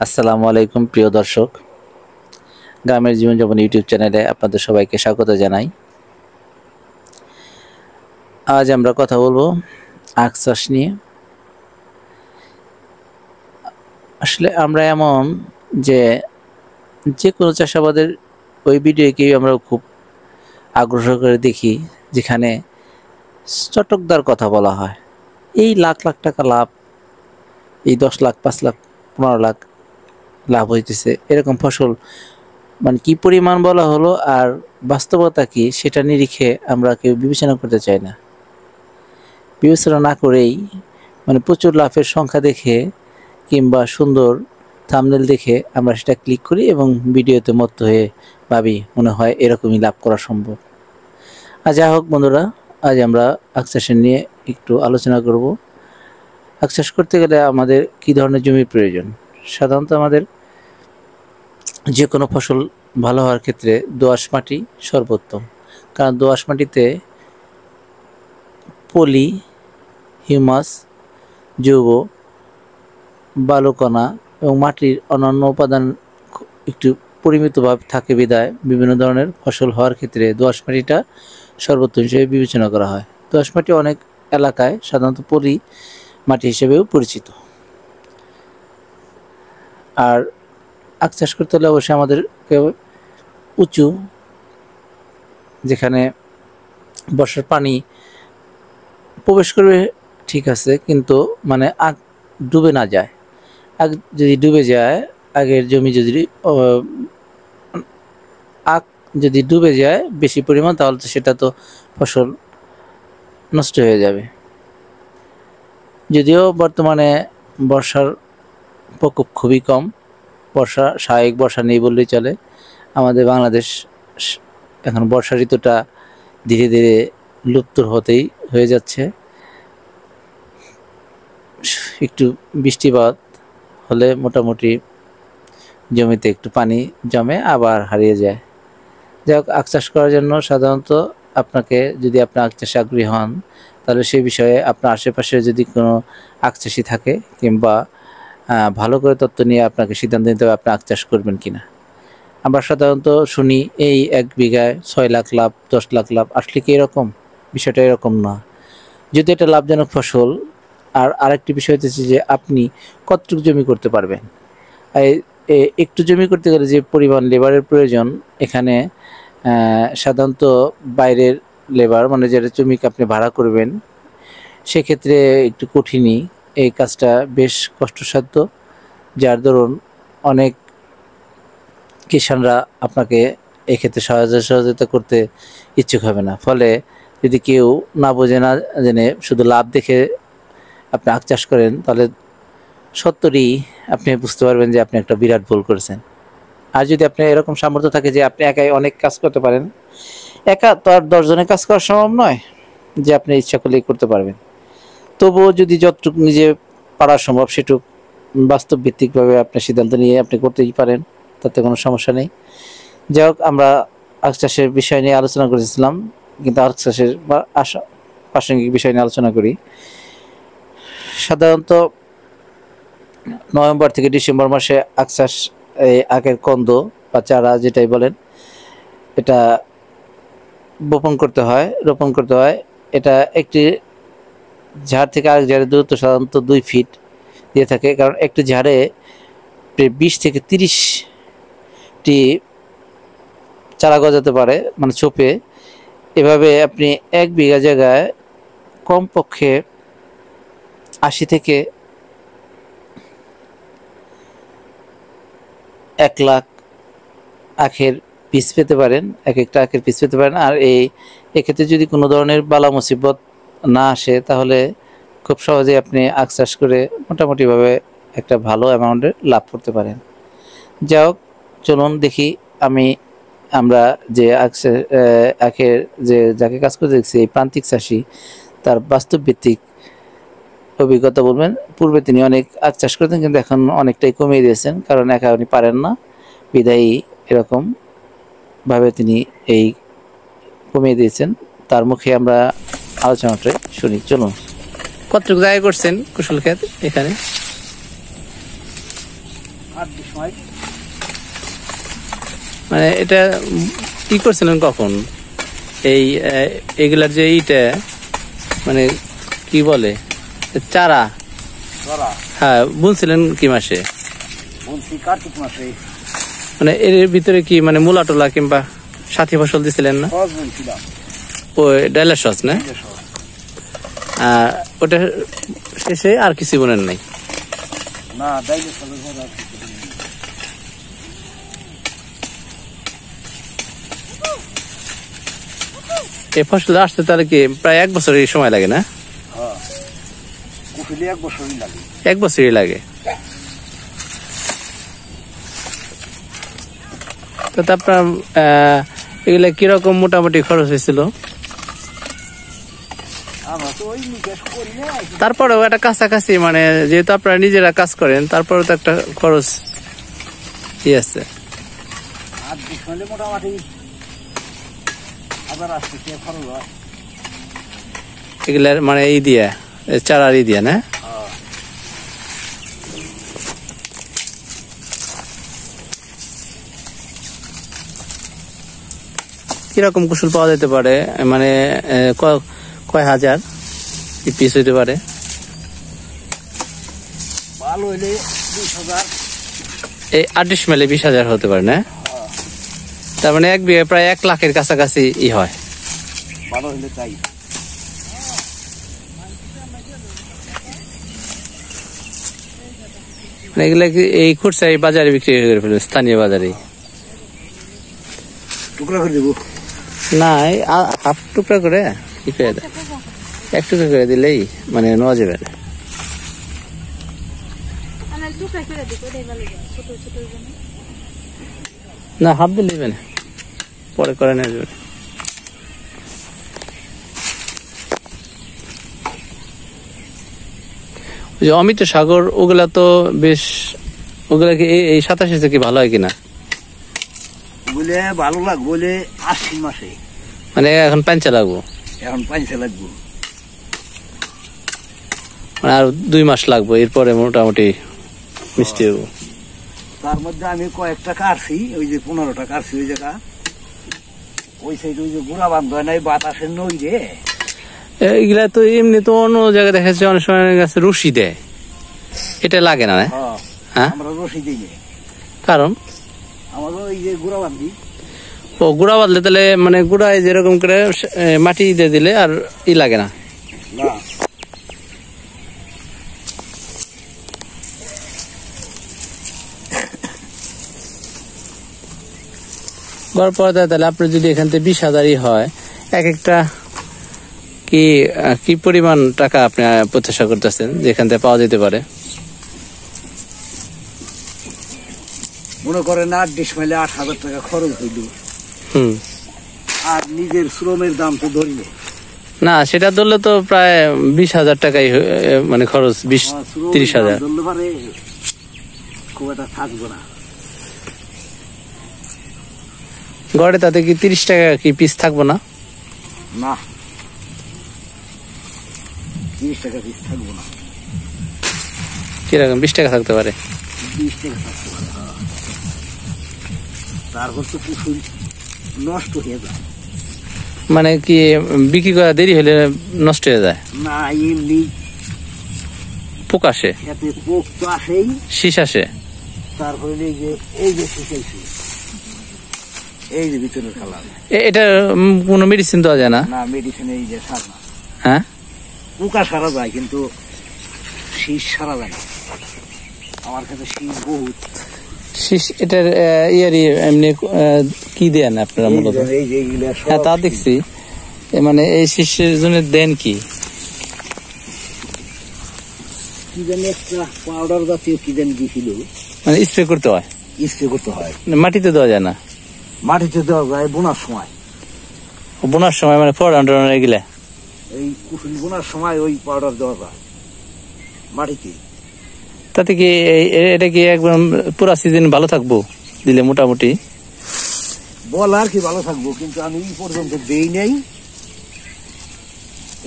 আসসালামু আলাইকুম প্রিয় দর্শক, গ্রামের জীবনযাপন ইউটিউব চ্যানেলে আপনাদের সবাইকে স্বাগত জানাই। আজ আমরা কথা বলবো আখ চাষ নিয়ে। আসলে আমরা এমন যে কোনো চাষাবাদের ওই ভিডিওকেই আমরা খুব আগ্রহ করে দেখি যেখানে চটকদার কথা বলা হয়। এই লাখ লাখ টাকা লাভ, এই 10 লাখ 5 লাখ 15 লাখ লাভ হইতেছে, এরকম ফসল মানে কি পরিমাণ বলা হলো আর বাস্তবতা কি সেটা নিরিখে আমরা কেউ বিবেচনা করতে চাই না। বিবেচনা না করেই মানে প্রচুর লাভের সংখ্যা দেখে কিংবা সুন্দর থাম্বনেল দেখে আমরা সেটা ক্লিক করি এবং ভিডিওতে মত্ত হয়ে ভাবি মনে হয় এরকমই লাভ করা সম্ভব। আর যাই হোক বন্ধুরা, আজ আমরা আখ চাষ নিয়ে একটু আলোচনা করব। আখ চাষ করতে গেলে আমাদের কী ধরনের জমির প্রয়োজন? সাধারণত আমাদের যে কোনো ফসল ভালো হওয়ার ক্ষেত্রে দোআঁশ মাটি সর্বোত্তম, কারণ দোআঁশ মাটিতে পলি, হিউমাস, জৈব, বালুকণা এবং মাটির অন্যান্য উপাদান একটু পরিমিতভাবে থাকে বিধায় বিভিন্ন ধরনের ফসল হওয়ার ক্ষেত্রে দোআঁশ মাটিটা সর্বোত্তম হিসেবে বিবেচনা করা হয়। দোআঁশ মাটি অনেক এলাকায় সাধারণত পলি মাটি হিসেবেও পরিচিত। আর আখ চাষ করতে হলে অবশ্যই আমাদেরকে উঁচু, যেখানে বর্ষার পানি প্রবেশ করবে ঠিক আছে, কিন্তু মানে আখ ডুবে না যায়। আখ যদি ডুবে যায়, আগের জমি যদি আখ যদি ডুবে যায় বেশি পরিমাণ, তাহলে তো সেটা তো ফসল নষ্ট হয়ে যাবে। যদিও বর্তমানে বর্ষার প্রকোপ খুবই কম, স্বাভাবিক বর্ষা নেই বললেই চলে। আমাদের বাংলাদেশ এখন বর্ষা ঋতুটা ধীরে ধীরে লুপ্ত হয়ে যাচ্ছে। একটু বৃষ্টিপাত হলে মোটামুটি জমিতে একটু পানি জমে আবার হারিয়ে যায়। যাই হোক, আখ চাষ করার জন্য সাধারণত আপনাকে, যদি আপনি আখ চাষে আগ্রহী হন, তাহলে সেই বিষয়ে আপনার আশেপাশে যদি কোনো আখ চাষি থাকে কিংবা ভালো করে তথ্য নিয়ে আপনাকে সিদ্ধান্ত নিতে হবে আপনি আখ চাষ করবেন কিনা। আমরা সাধারণত শুনি এই 1 বিঘায় 6 লাখ লাভ, 10 লাখ লাভ। আসলে কি এরকম? বিষয়টা এরকম না। যদি এটা লাভজনক ফসল, আর আরেকটি বিষয় হচ্ছে যে আপনি কতটুকু জমি করতে পারবেন। একটু জমি করতে গেলে যে পরিমাণ লেবারের প্রয়োজন, এখানে সাধারণত বাইরের লেবার, মানে যেটা জমিকে আপনি ভাড়া করবেন, সেক্ষেত্রে একটু কঠিনই। এই কাজটা বেশ কষ্টসাধ্য, যার দরুন অনেক কিষানরা আপনাকে এক্ষেত্রে সহযোগিতা করতে ইচ্ছুক হবে না। ফলে যদি কেউ না বোঝে না জেনে শুধু লাভ দেখে আপনি আখ চাষ করেন, তাহলে সত্যিই আপনি বুঝতে পারবেন যে আপনি একটা বিরাট ভুল করেছেন। আর যদি আপনি এরকম সামর্থ্য থাকে যে আপনি একাই অনেক কাজ করতে পারেন, একা তো আর 10 জনের কাজ করা সম্ভব নয় যে আপনি ইচ্ছা করলেই করতে পারবেন। তবুও যদি যতটুকু নিজে পারা সম্ভব সেটুকু বাস্তব ভিত্তিকভাবে আপনার সিদ্ধান্ত নিয়ে আপনি করতেই পারেন, তাতে কোনো সমস্যা নেই। যাই হোক, আমরা আখ চাষের বিষয় নিয়ে আলোচনা করেছিলাম, কিন্তু আখ চাষের প্রাসঙ্গিক বিষয় নিয়ে আলোচনা করি। সাধারণত নভেম্বর থেকে ডিসেম্বর মাসে আখ চাষ, এই আখের কন্দ বা চারা যেটাই বলেন, এটা রোপণ করতে হয়। এটা একটি ঝাড় থেকে আরেক ঝাড়ের দূরত্ব সাধারণত 2 ফিট দিয়ে থাকে, কারণ একটি ঝাড়ে প্রায় 20 থেকে 30টি চারা গজাতে পারে, মানে ছোপে। এভাবে আপনি 1 বিঘা জায়গায় কমপক্ষে 80 থেকে 1 লাখ আখের পিস পেতে পারেন, একটা আখের পিস পেতে পারেন। আর এক্ষেত্রে যদি কোনো ধরনের বালা মুসিবত না আসে, তাহলে খুব সহজেই আপনি আখ চাষ করে মোটামুটিভাবে একটা ভালো অ্যামাউন্টের লাভ করতে পারেন। যাই হোক, চলুন দেখি আমরা যে আখের যাকে কাজ করে দেখছি, এই প্রান্তিক চাষি, তার বাস্তব ভিত্তিক অভিজ্ঞতা বলবেন। পূর্বে তিনি অনেক আখ চাষ করতেন, কিন্তু এখন অনেকটাই কমিয়ে দিয়েছেন, কারণ একা উনি পারেন না, বিদায়ী এরকম ভাবে তিনি এই কমিয়ে দিয়েছেন। তার মুখে আমরা আলোচনাটা শুনি। চলুন। কতটুকু জায়গা করছেন কুশল ক্ষেত? এখানে মানে এটা কি করছিলেন কখন? এই এগুলার যে ইটা মানে কি বলে চারা, হ্যাঁ বুনছিলেন কি মাসে? কার্তিক মাসে। মানে এর ভিতরে কি মানে মূলা টোলা কিংবা সাথী ফসল দিছিলেন না? ওই ডাইলা সস না? ওটা শেষে আর কিছু বোনেন নাই? না, এই ফসল আসতে তাহলে কি প্রায় 1 বছরের সময় লাগে না? 1 বছরই লাগে। তো আপনার এগুলা কিরকম মোটামুটি খরচ হয়েছিল? তারপরেও একটা কাছাকাছি মানে যেহেতু আপনারা নিজেরা কাজ করেন তারপরেও তো একটা খরচ কি আছে? এগুলার মানে এই দিয়া চারার ই দিয়া না? কিরকম কুশল পাওয়া যেতে পারে? মানে কয় হাজার পিস হইতে পারে? এই 38 মেলে 20,000 হতে পারে না? তার মানে 1 বিঘা প্রায় 1 লাখের কাছাকাছি ই হয়। এগুলা কি এই খুচরা এই বাজারে বিক্রি করে ফেলবে, স্থানীয় বাজারে? টুকরা করে দেবো না, হাফ টুকরা করে কি করে দেয়? 1 টুকরা করে দিলেই মানে নেওয়া যাবে না। না, হাফ দিলে নেবে না, পরে করে নেওয়া যাবে। যে অমিত সাগর ওগুলা তো বেশ, ওগুলা কি এই 27 কি ভালো হয় কিনা? বলে ভালো লাগবো বলে আশ্বিন মাসে, মানে এখন পাঞ্চা লাগবো, এখন পাঞ্চা লাগবো, মানে আর 2 মাস লাগবে, এরপরে মোটামুটি মিষ্টি হবো। তার মধ্যে আমি কয়েকটা কাটছি, ওই যে 15টা কাটছি ওই জায়গা, ওই সাইড ওই যে গুড়া বান্ধ হয় নাই বাতাসের নই রে। এগুলা তো এমনি তো অন্য জায়গায় দেখা যাচ্ছে অনেক সময় গাছে রশি দেয়, এটা লাগে না? হ্যাঁ, আমরা রশি দিই না। কারণ আমাদের ওই যে গুড়া বান্ধি। ও গুড়া বাঁধলে তাহলে মানে গুড়ায় যেরকম করে মাটি দিয়ে দিলে আর ই লাগে না? না, গড় পড়া তাহলে আপনার যদি এখান থেকে 20,000 হয়, এক একটা কি পরিমাণ টাকা আপনি প্রত্যাশা করতেছেন যেখান থেকে পাওয়া যেতে পারে? মনে করেন 8 মাইলে 8,000 টাকা খরচ হইল। আর নিজের শ্রমের দাম তো ধরলে না, সেটা ধরলে তো প্রায় 20,000 টাকাই মানে খরচ, 20-30,000 ধরলে পারে খুব একটা থাকবো না। গড়ে তাতে কি 30 টাকা কি পিস থাকবো না? না, 30 টাকা পিস থাকবো না। কিরকম 20 টাকা থাকতে পারে? 20 টাকা থাকতে পারে। তারপর তো কুসুল নষ্ট হয়ে যায়। মানে কি বিক্রি করা দেরি হলে নষ্ট হয়ে যায়? না, এমনি পোক আসে, এতে পোক তো আসেই, শীষ আসে। তারপরে এই যে শিখাইছি, এই যে ভিতরের কালার, এটা কোনো মেডিসিন দেওয়া যায় না? না, মেডিসিন এই যে সার না। হ্যাঁ, পোকা সারা যায় কিন্তু শীষ সারা যায় না। আমার কাছে শীষ বহুত। শীষ এটার ইয়ারি এমনি কি দেন আপনারা মূলত? হ্যাঁ, তা দেখছি। মানে এই শীষের জন্য দেন কি জানি একটা পাউডার জাতীয় কি জানি দিছিল, মানে স্প্রে করতে হয়? স্প্রে করতে হয়। মাটিতে দেওয়া যায় না? মাটিতে দেওয়া যায় বোনার সময়। বোনার সময় মানে ফোড়ন এগুলা এই কুসুল বোনার সময় ওই পাউডার দেওয়া যায় মাটিতে। তাতে কি এটা কি একদম পুরা সিজন ভালো থাকবো দিলে? মোটামুটি বল আর কি ভালো থাকবো, কিন্তু আমি এই পর্যন্ত দেই নাই।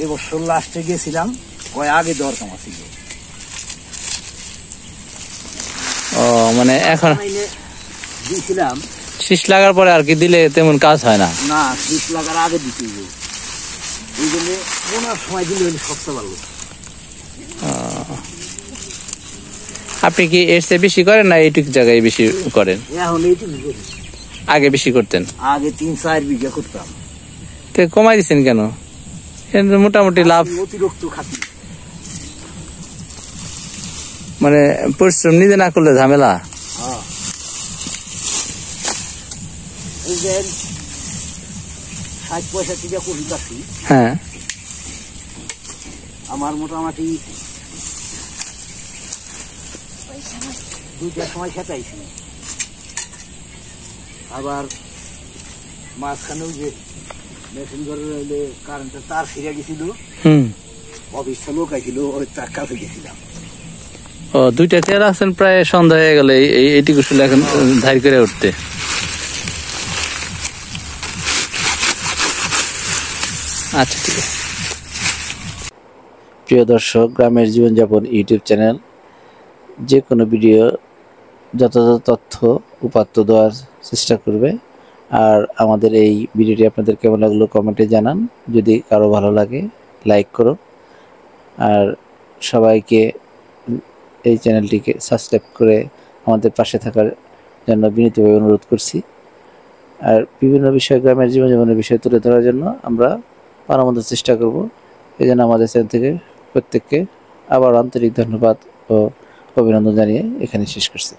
এবছর লাস্টে গেছিলাম, আগে দেওয়ার কাম ছিল। ও মানে এখন এনে দিয়েছিলাম। শীষ লাগার পরে আর কি দিলে তেমন কাজ হয় না। না, শীত লাগার আগে দিতে হবে। এই জন্য বোনার সময় দিলে হলে সবচেয়ে ভালো। আপনি কি এর চেয়ে বেশি করেন না এইটুকু জায়গায় বেশি করেন? এখন এইটুকু করি। আগে বেশি করতেন? আগে 3-4 বিঘা করতাম। তো কমাই দিচ্ছেন কেন? কিন্তু মোটামুটি লাভ, অতিরিক্ত খাতি। মানে পরিশ্রম নিজে না করলে ঝামেলা। হ্যাঁ, এই যে 60-65 টাকা করি কাছি, হ্যাঁ, আমার মোটামুটি 2টার সময় খেতাইছি। আবার মাঝখানেও যে মেশিন ঘরের হইলে কারেন্টের তার ছিঁড়ে গেছিল, অফিস লোক আইছিল, ওই তার কাছে গেছিলাম। ও 2টা খেয়ে রাখছেন, প্রায় সন্ধ্যা হয়ে গেলে এইটুকু শুলে এখন ধারি করে উঠতে। আচ্ছা, ঠিক আছে। প্রিয় দর্শক, গ্রামের জীবনযাপন ইউটিউব চ্যানেল যে কোনো ভিডিও যথাযথ তথ্য উপাত্ত দেওয়ার চেষ্টা করবে। আর আমাদের এই ভিডিওটি আপনাদের কেমন লাগলো কমেন্টে জানান। যদি কারো ভালো লাগে লাইক করুন। আর সবাইকে এই চ্যানেলটিকে সাবস্ক্রাইব করে আমাদের পাশে থাকার জন্য বিনীতভাবে অনুরোধ করছি। আর বিভিন্ন বিষয়, গ্রামের জীবনযাপনের বিষয় তুলে ধরার জন্য আমরা পারামতো চেষ্টা করব। এই জন্য আমাদের চ্যানেল থেকে প্রত্যেককে আবার আন্তরিক ধন্যবাদ ও অভিনন্দন জানিয়ে এখানে শেষ করছি।